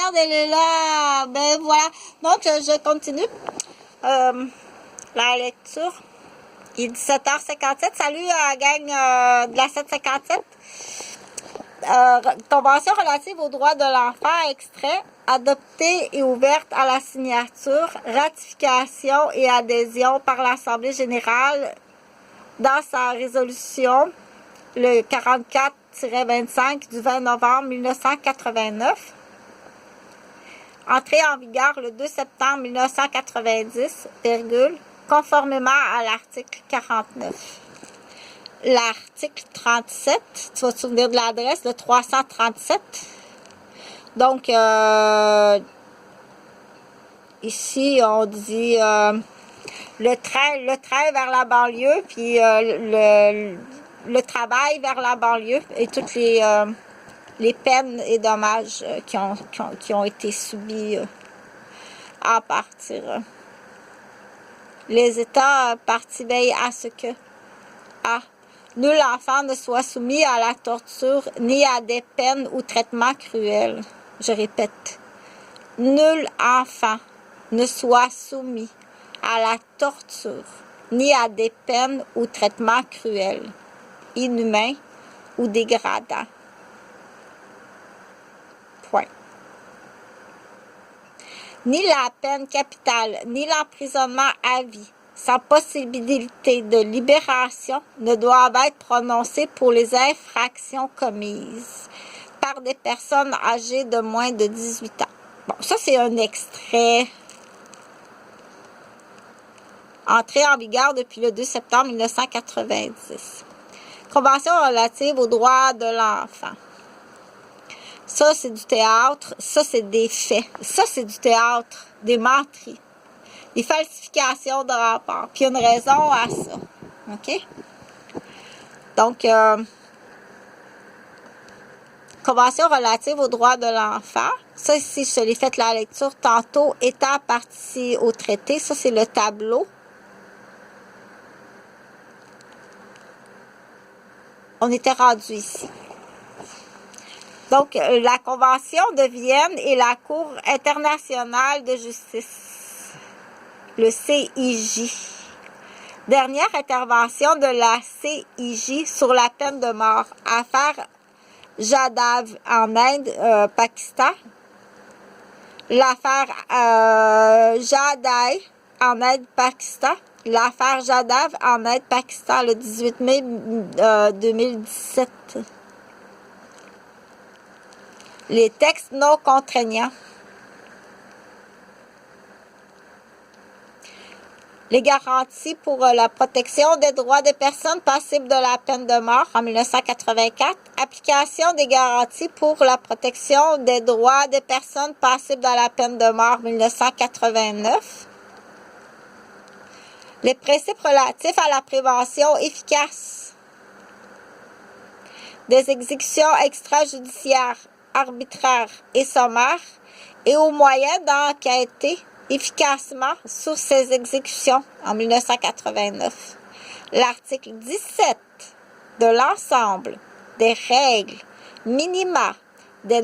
regarde, elle est là. Ben voilà. Donc, je continue la lecture. Il est 17h57. Salut, gang de la 757. Convention relative aux droits de l'enfant, extrait, adoptée et ouverte à la signature, ratification et adhésion par l'Assemblée générale dans sa résolution le 44-25 du 20 novembre 1989. Entrée en vigueur le 2 septembre 1990, conformément à l'article 49. L'article 37, tu vas te souvenir de l'adresse, le 337. Donc, ici, on dit le train vers la banlieue, puis le travail vers la banlieue et toutes les peines et dommages qui ont été subis à partir. Les États partis veillent à ce que nul enfant ne soit soumis à la torture ni à des peines ou traitements cruels. Je répète, nul enfant ne soit soumis à la torture ni à des peines ou traitements cruels, inhumains ou dégradants. Point. Ni la peine capitale, ni l'emprisonnement à vie, sans possibilité de libération, ne doivent être prononcés pour les infractions commises par des personnes âgées de moins de 18 ans. Bon, ça, c'est un extrait. Entrée en vigueur depuis le 2 septembre 1990. Convention relative aux droits de l'enfant. Ça, c'est du théâtre. Ça, c'est des faits. Ça, c'est du théâtre. Des menteries. Des falsifications de rapports. Puis il y a une raison à ça. OK? Donc, Convention relative aux droits de l'enfant. Ça, ici, je te l'ai fait la lecture tantôt. État partie au traité. Ça, c'est le tableau. On était rendu ici. Donc, la Convention de Vienne et la Cour internationale de justice, le CIJ. Dernière intervention de la CIJ sur la peine de mort. Affaire Jadav en Inde, Pakistan. L'affaire Jadaï en Inde, Pakistan. L'affaire Jadav en Inde, Pakistan, le 18 mai 2017. Les textes non contraignants. Les garanties pour la protection des droits des personnes passibles de la peine de mort en 1984. Application des garanties pour la protection des droits des personnes passibles de la peine de mort en 1989. Les principes relatifs à la prévention efficace des exécutions extrajudiciaires, arbitraires et sommaires et aux moyens d'enquêter efficacement sur ces exécutions en 1989. L'article 17 de l'ensemble des règles minima des